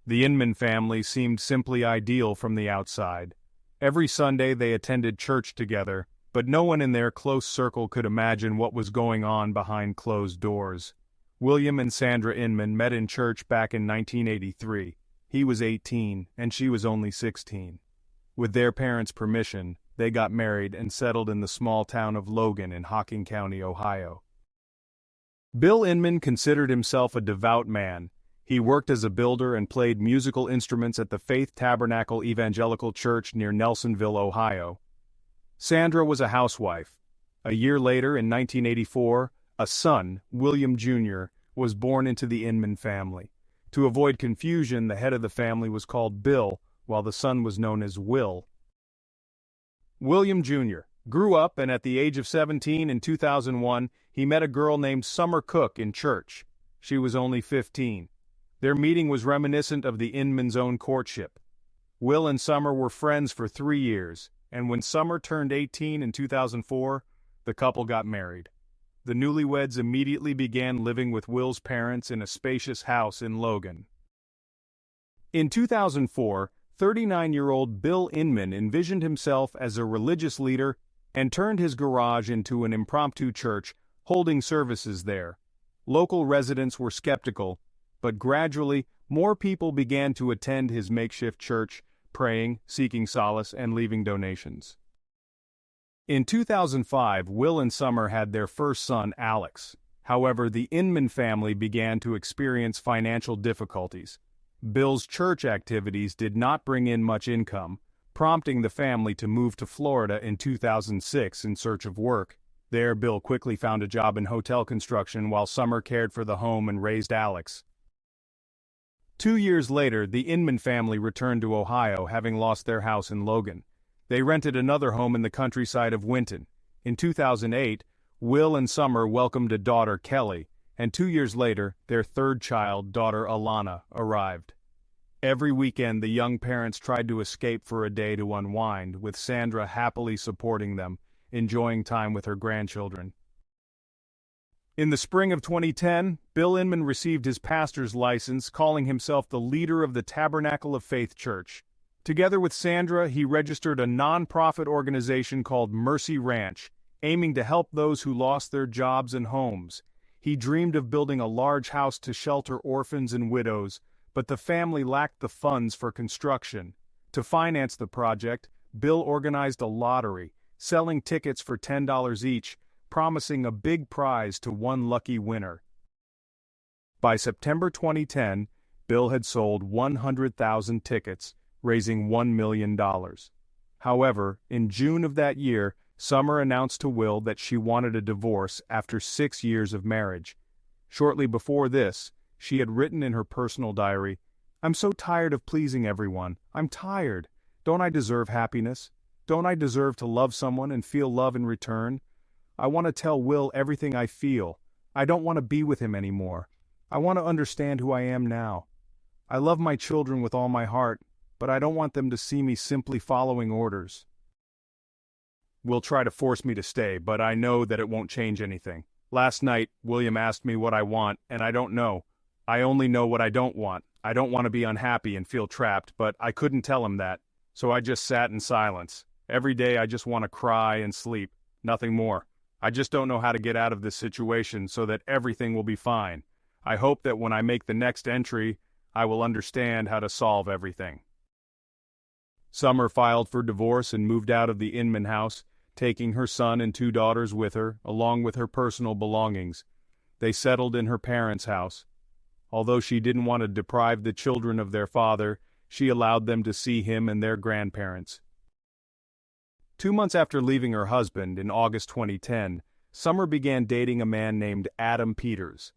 The Inman family seemed simply ideal from the outside. Every Sunday they attended church together, but no one in their close circle could imagine what was going on behind closed doors. William and Sandra Inman met in church back in 1983. He was 18, and she was only 16. With their parents' permission, they got married and settled in the small town of Logan in Hocking County, Ohio. Bill Inman considered himself a devout man. He worked as a builder and played musical instruments at the Faith Tabernacle Evangelical Church near Nelsonville, Ohio. Sandra was a housewife. A year later, in 1984, a son, William Jr., was born into the Inman family. To avoid confusion, the head of the family was called Bill, while the son was known as Will. William Jr. grew up, and at the age of 17 in 2001, he met a girl named Summer Cook in church. She was only 15. Their meeting was reminiscent of the Inman's own courtship. Will and Summer were friends for 3 years, and when Summer turned 18 in 2004, the couple got married. The newlyweds immediately began living with Will's parents in a spacious house in Logan. In 2004, 39-year-old Bill Inman envisioned himself as a religious leader and turned his garage into an impromptu church, holding services there. Local residents were skeptical, but gradually, more people began to attend his makeshift church, praying, seeking solace, and leaving donations. In 2005, Will and Summer had their first son, Alex. However, the Inman family began to experience financial difficulties. Bill's church activities did not bring in much income, prompting the family to move to Florida in 2006 in search of work. There, Bill quickly found a job in hotel construction while Summer cared for the home and raised Alex. 2 years later, the Inman family returned to Ohio, having lost their house in Logan. They rented another home in the countryside of Winton. In 2008, Will and Summer welcomed a daughter, Kelly, and 2 years later, their third child, daughter Alana, arrived. Every weekend, the young parents tried to escape for a day to unwind, with Sandra happily supporting them, enjoying time with her grandchildren. In the spring of 2010, Bill Inman received his pastor's license, calling himself the leader of the Tabernacle of Faith Church. Together with Sandra, he registered a non-profit organization called Mercy Ranch, aiming to help those who lost their jobs and homes. He dreamed of building a large house to shelter orphans and widows, but the family lacked the funds for construction. To finance the project, Bill organized a lottery, selling tickets for $10 each, promising a big prize to one lucky winner. By September 2010, Bill had sold 100,000 tickets, raising $1 million. However, in June of that year, Summer announced to Will that she wanted a divorce after 6 years of marriage. Shortly before this, she had written in her personal diary, "I'm so tired of pleasing everyone. I'm tired. Don't I deserve happiness? Don't I deserve to love someone and feel love in return? I want to tell Will everything I feel. I don't want to be with him anymore. I want to understand who I am now. I love my children with all my heart, but I don't want them to see me simply following orders. Will try to force me to stay, but I know that it won't change anything. Last night, William asked me what I want, and I don't know. I only know what I don't want. I don't want to be unhappy and feel trapped, but I couldn't tell him that, so I just sat in silence. Every day I just want to cry and sleep, nothing more. I just don't know how to get out of this situation so that everything will be fine. I hope that when I make the next entry, I will understand how to solve everything." Summer filed for divorce and moved out of the Inman house, taking her son and 2 daughters with her, along with her personal belongings. They settled in her parents' house. Although she didn't want to deprive the children of their father, she allowed them to see him and their grandparents. 2 months after leaving her husband, in August 2010, Summer began dating a man named Adam Peters.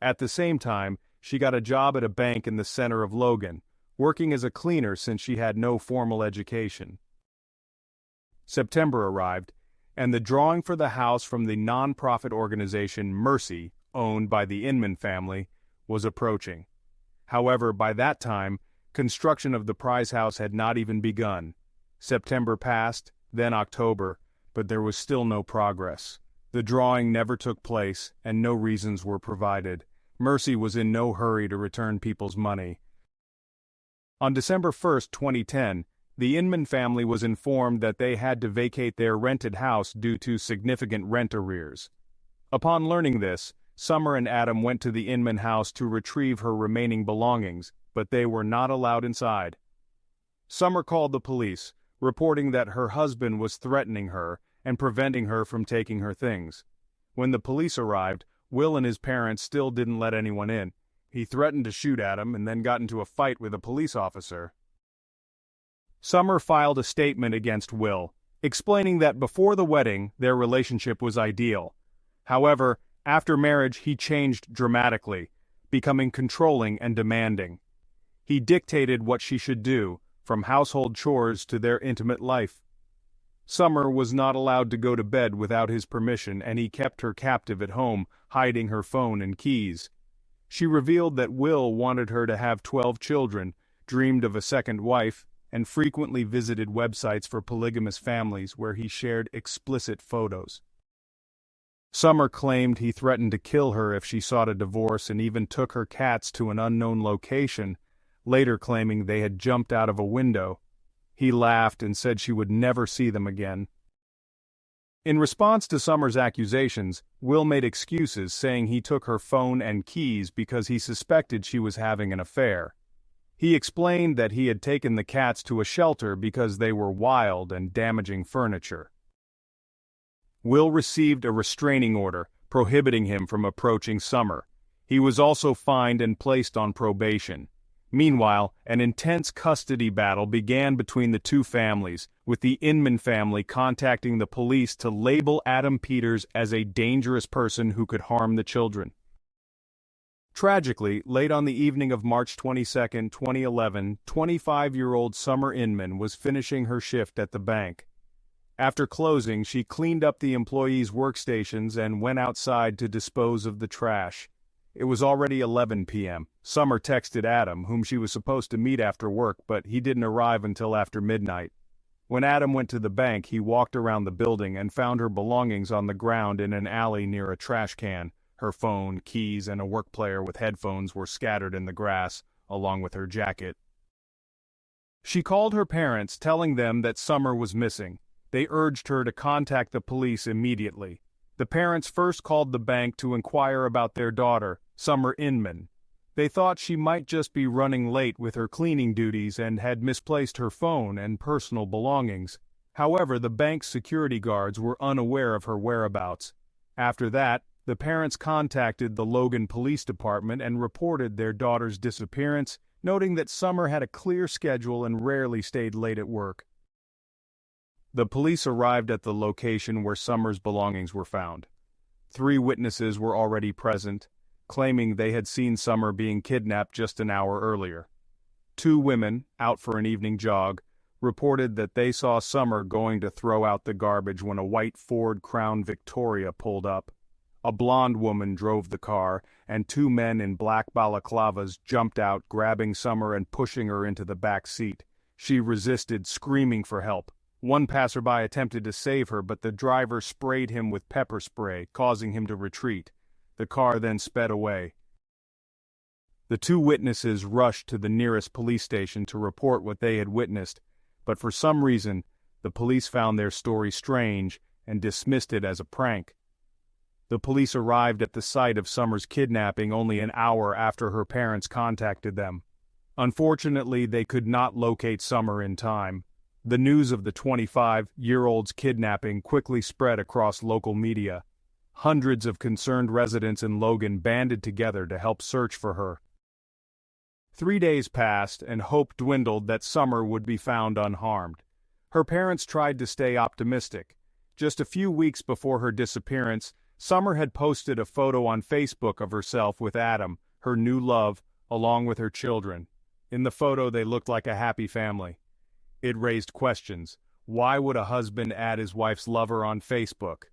At the same time, she got a job at a bank in the center of Logan, working as a cleaner since she had no formal education. September arrived, and the drawing for the house from the non-profit organization Mercy, owned by the Inman family, was approaching. However, by that time, construction of the prize house had not even begun. September passed, then October, but there was still no progress. The drawing never took place, and no reasons were provided. Mercy was in no hurry to return people's money. On December 1, 2010, the Inman family was informed that they had to vacate their rented house due to significant rent arrears. Upon learning this, Summer and Adam went to the Inman house to retrieve her remaining belongings, but they were not allowed inside. Summer called the police, reporting that her husband was threatening her and preventing her from taking her things. When the police arrived, Will and his parents still didn't let anyone in. He threatened to shoot Adam and then got into a fight with a police officer. Summer filed a statement against Will, explaining that before the wedding, their relationship was ideal. However, after marriage he changed dramatically, becoming controlling and demanding. He dictated what she should do, from household chores to their intimate life. Summer was not allowed to go to bed without his permission, and he kept her captive at home, hiding her phone and keys. She revealed that Will wanted her to have 12 children, dreamed of a second wife, and frequently visited websites for polygamous families where he shared explicit photos. Summer claimed he threatened to kill her if she sought a divorce and even took her cats to an unknown location, later claiming they had jumped out of a window. He laughed and said she would never see them again. In response to Summer's accusations, Will made excuses, saying he took her phone and keys because he suspected she was having an affair. He explained that he had taken the cats to a shelter because they were wild and damaging furniture. Will received a restraining order, prohibiting him from approaching Summer. He was also fined and placed on probation. Meanwhile, an intense custody battle began between the two families, with the Inman family contacting the police to label Adam Peters as a dangerous person who could harm the children. Tragically, late on the evening of March 22, 2011, 25-year-old Summer Inman was finishing her shift at the bank. After closing, she cleaned up the employees' workstations and went outside to dispose of the trash. It was already 11 p.m. Summer texted Adam, whom she was supposed to meet after work, but he didn't arrive until after midnight. When Adam went to the bank, he walked around the building and found her belongings on the ground in an alley near a trash can. Her phone, keys, and a work player with headphones were scattered in the grass, along with her jacket. She called her parents, telling them that Summer was missing. They urged her to contact the police immediately. The parents first called the bank to inquire about their daughter, Summer Inman. They thought she might just be running late with her cleaning duties and had misplaced her phone and personal belongings. However, the bank's security guards were unaware of her whereabouts. After that, the parents contacted the Logan Police Department and reported their daughter's disappearance, noting that Summer had a clear schedule and rarely stayed late at work. The police arrived at the location where Summer's belongings were found. 3 witnesses were already present, claiming they had seen Summer being kidnapped just an hour earlier. 2 women, out for an evening jog, reported that they saw Summer going to throw out the garbage when a white Ford Crown Victoria pulled up. A blonde woman drove the car, and 2 men in black balaclavas jumped out, grabbing Summer and pushing her into the back seat. She resisted, screaming for help. One passerby attempted to save her, but the driver sprayed him with pepper spray, causing him to retreat. The car then sped away. The 2 witnesses rushed to the nearest police station to report what they had witnessed, but for some reason, the police found their story strange and dismissed it as a prank. The police arrived at the site of Summer's kidnapping only an hour after her parents contacted them. Unfortunately, they could not locate Summer in time. The news of the 25-year-old's kidnapping quickly spread across local media. Hundreds of concerned residents in Logan banded together to help search for her. 3 days passed, and hope dwindled that Summer would be found unharmed. Her parents tried to stay optimistic. Just a few weeks before her disappearance, Summer had posted a photo on Facebook of herself with Adam, her new love, along with her children. In the photo, they looked like a happy family. It raised questions. Why would a husband add his wife's lover on Facebook?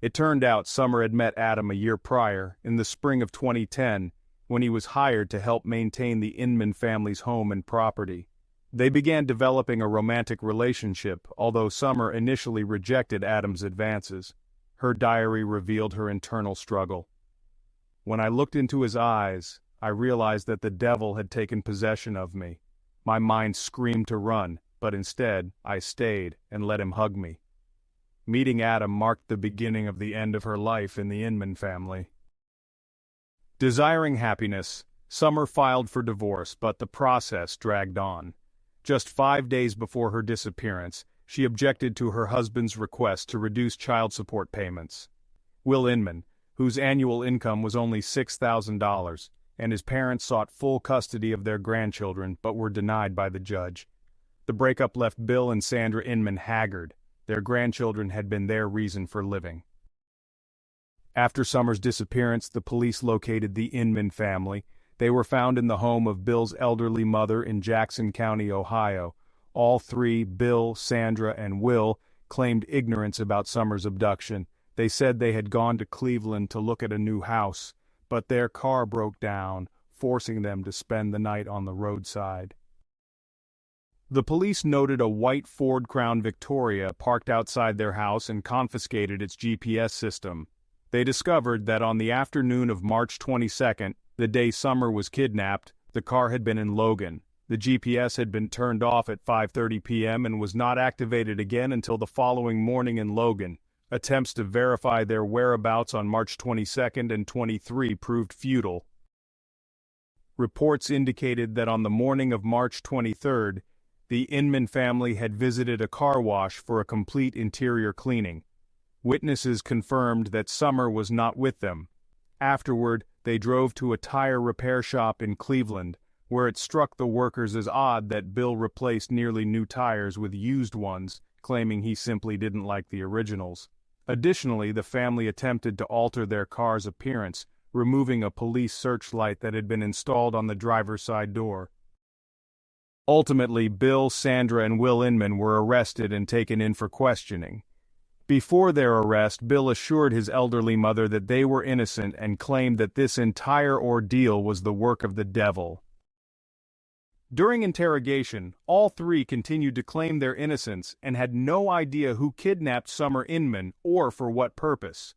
It turned out Summer had met Adam a year prior, in the spring of 2010, when he was hired to help maintain the Inman family's home and property. They began developing a romantic relationship, although Summer initially rejected Adam's advances. Her diary revealed her internal struggle. When I looked into his eyes, I realized that the devil had taken possession of me. My mind screamed to run, but instead, I stayed and let him hug me. Meeting Adam marked the beginning of the end of her life in the Inman family. Desiring happiness, Summer filed for divorce, but the process dragged on. Just 5 days before her disappearance, she objected to her husband's request to reduce child support payments. Will Inman, whose annual income was only $6,000, and his parents sought full custody of their grandchildren but were denied by the judge. The breakup left Bill and Sandra Inman haggard. Their grandchildren had been their reason for living. After Summer's disappearance, the police located the Inman family. They were found in the home of Bill's elderly mother in Jackson County, Ohio. All three, Bill, Sandra, and Will, claimed ignorance about Summer's abduction. They said they had gone to Cleveland to look at a new house, but their car broke down, forcing them to spend the night on the roadside. The police noted a white Ford Crown Victoria parked outside their house and confiscated its GPS system. They discovered that on the afternoon of March 22nd, the day Summer was kidnapped, the car had been in Logan. The GPS had been turned off at 5:30 p.m. and was not activated again until the following morning in Logan. Attempts to verify their whereabouts on March 22nd and 23 proved futile. Reports indicated that on the morning of March 23rd, the Inman family had visited a car wash for a complete interior cleaning. Witnesses confirmed that Summer was not with them. Afterward, they drove to a tire repair shop in Cleveland, where it struck the workers as odd that Bill replaced nearly new tires with used ones, claiming he simply didn't like the originals. Additionally, the family attempted to alter their car's appearance, removing a police searchlight that had been installed on the driver's side door. Ultimately, Bill, Sandra, and Will Inman were arrested and taken in for questioning. Before their arrest, Bill assured his elderly mother that they were innocent and claimed that this entire ordeal was the work of the devil. During interrogation, all three continued to claim their innocence and had no idea who kidnapped Summer Inman or for what purpose.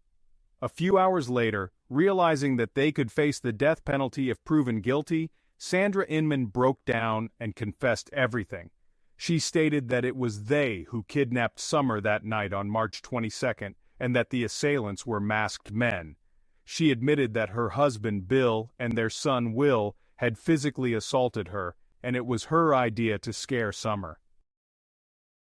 A few hours later, realizing that they could face the death penalty if proven guilty, Sandra Inman broke down and confessed everything. She stated that it was they who kidnapped Summer that night on March 22nd and that the assailants were masked men. She admitted that her husband Bill and their son Will had physically assaulted her, and it was her idea to scare Summer.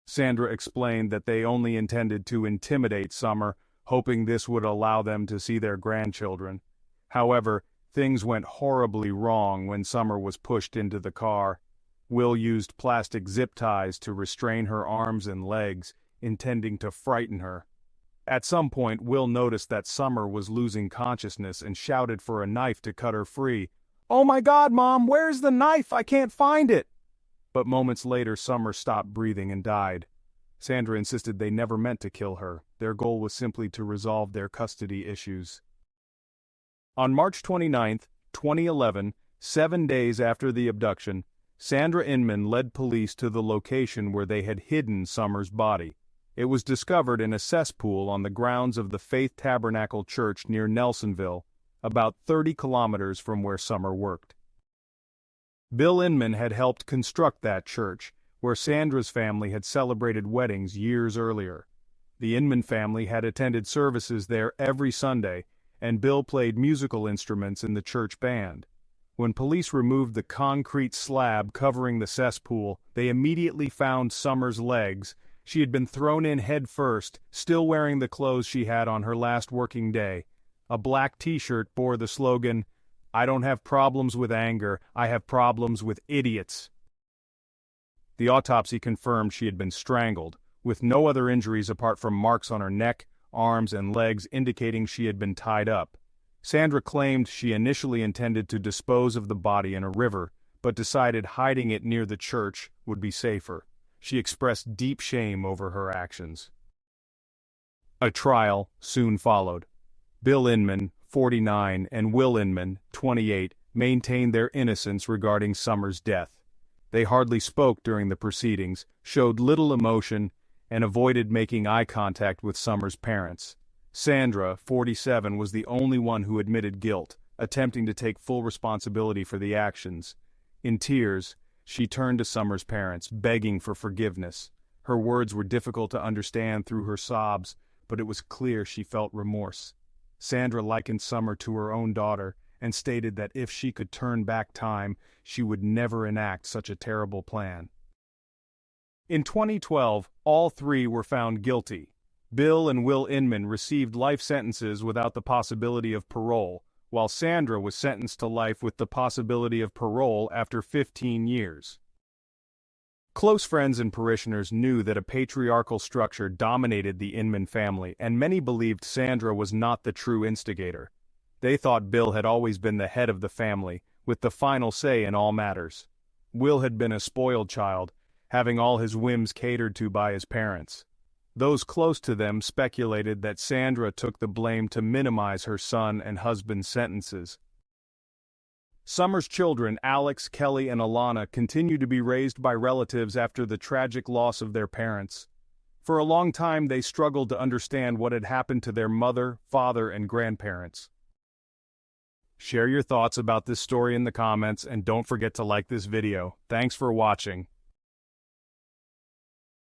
Sandra explained that they only intended to intimidate Summer, hoping this would allow them to see their grandchildren. However, things went horribly wrong when Summer was pushed into the car. Will used plastic zip ties to restrain her arms and legs, intending to frighten her. At some point, Will noticed that Summer was losing consciousness and shouted for a knife to cut her free. "Oh my God, Mom, where's the knife? I can't find it!" But moments later, Summer stopped breathing and died. Sandra insisted they never meant to kill her. Their goal was simply to resolve their custody issues. On March 29, 2011, 7 days after the abduction, Sandra Inman led police to the location where they had hidden Summer's body. It was discovered in a cesspool on the grounds of the Faith Tabernacle Church near Nelsonville, about 30 kilometers from where Summer worked. Bill Inman had helped construct that church, where Sandra's family had celebrated weddings years earlier. The Inman family had attended services there every Sunday, and Bill played musical instruments in the church band. When police removed the concrete slab covering the cesspool, they immediately found Summer's legs. She had been thrown in head first, still wearing the clothes she had on her last working day. A black t-shirt bore the slogan, "I don't have problems with anger, I have problems with idiots." The autopsy confirmed she had been strangled, with no other injuries apart from marks on her neck, arms, and legs indicating she had been tied up. Sandra claimed she initially intended to dispose of the body in a river, but decided hiding it near the church would be safer. She expressed deep shame over her actions. A trial soon followed. Bill Inman, 49, and Will Inman, 28, maintained their innocence regarding Summer's death. They hardly spoke during the proceedings, showed little emotion, and avoided making eye contact with Summer's parents. Sandra, 47, was the only one who admitted guilt, attempting to take full responsibility for the actions. In tears, she turned to Summer's parents, begging for forgiveness. Her words were difficult to understand through her sobs, but it was clear she felt remorse. Sandra likened Summer to her own daughter and stated that if she could turn back time, she would never enact such a terrible plan. In 2012, all three were found guilty. Bill and Will Inman received life sentences without the possibility of parole, while Sandra was sentenced to life with the possibility of parole after 15 years. Close friends and parishioners knew that a patriarchal structure dominated the Inman family, and many believed Sandra was not the true instigator. They thought Bill had always been the head of the family, with the final say in all matters. Will had been a spoiled child, having all his whims catered to by his parents. Those close to them speculated that Sandra took the blame to minimize her son and husband's sentences. Summer's children, Alex, Kelly, and Alana, continue to be raised by relatives after the tragic loss of their parents. For a long time, they struggled to understand what had happened to their mother, father, and grandparents. Share your thoughts about this story in the comments, and don't forget to like this video. Thanks for watching.